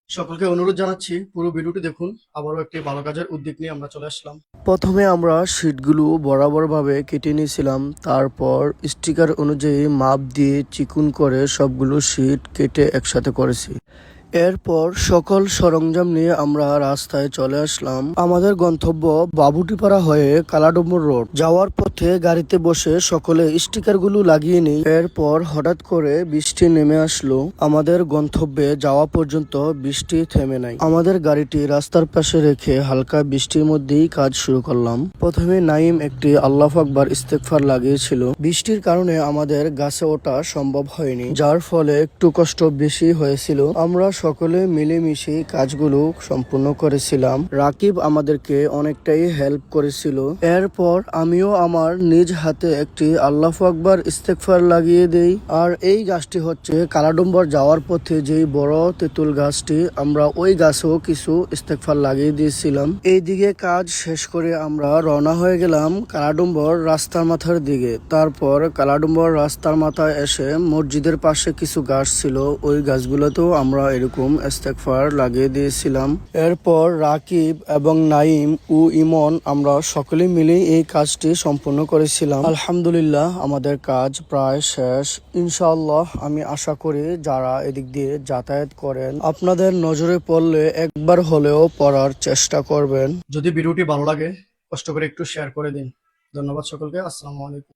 সকলকে অনুরোধ জানাচ্ছি পুরো ভিডিওটি দেখুন। আবারও একটি ভালো কাজের উদ্যোগ নিয়ে আমরা চলে আসলাম। প্রথমে আমরা শীটগুলো বরাবরভাবে কেটে নিয়েছিলাম, তারপর স্টিকার অনুযায়ী মাপ দিয়ে চিকুন করে সবগুলো শীট কেটে একসাথে করেছি। এরপর সকল সরঞ্জাম নিয়ে আমরা রাস্তায় চলে আসলাম। আমাদের গন্তব্য বাবুটিপাড়া হয়ে কালাডুমুর রোড। যাওয়ার পথে গাড়িতে বসে সকলে স্টিকারগুলো লাগিয়ে নিই। এরপর হঠাৎ করে বৃষ্টি নেমে আসলো। আমাদের গন্তব্যে যাওয়া পর্যন্ত বৃষ্টি থেমে নাই। আমাদের গাড়িটি রাস্তার পাশে রেখে হালকা বৃষ্টির মধ্যেই কাজ শুরু করলাম। প্রথমে নাইম একটি আল্লাহু আকবার ইস্তেগফার লাগিয়েছিল। বৃষ্টির কারণে আমাদের গাছে ওঠা সম্ভব হয়নি, যার ফলে একটু কষ্ট বেশি হয়েছিল। আমরা সকলে মিলেমিশে কাজগুলো সম্পূর্ণ করেছিলাম। রাকিব আমাদেরকে অনেকটাই হেল্প করেছিল। এরপর আমিও আমার নিজ হাতে একটি আল্লাহু আকবার ইস্তেগফার লাগিয়ে দেই। আর এই গাছটি হচ্ছে কালাডুম্বর যাওয়ার পথে যেই বড় তেঁতুল গাছটি, আমরা ওই গাছেও কিছু ইস্তেগফার লাগিয়ে দিয়েছিলাম। এইদিকে কাজ শেষ করে আমরা রওনা হয়ে গেলাম কালাডুম্বর রাস্তার মাথার দিকে। তারপর কালাডুম্বর রাস্তার মাথায় এসে মসজিদের পাশে কিছু গাছ ছিল, ওই গাছগুলোতেও আমরা এরকম ইস্তেগফার লাগিয়ে দিয়েছিলাম। এরপর রাকিব এবং নাইম ও ইমন আমরা সকলে মিলে এই কাজটি সম্পূর্ণ করেছিলাম। আলহামদুলিল্লাহ, আমাদের কাজ প্রায় শেষ। ইনশাআল্লাহ আমি আশা করি যারা এদিক দিয়ে যাতায়াত করেন আপনাদের নজরে পড়লে একবার হলেও পড়ার চেষ্টা করবেন। যদি ভিডিওটি ভালো লাগে কষ্ট করে একটু শেয়ার করে দিন। ধন্যবাদ সকলকে। আসসালামু আলাইকুম।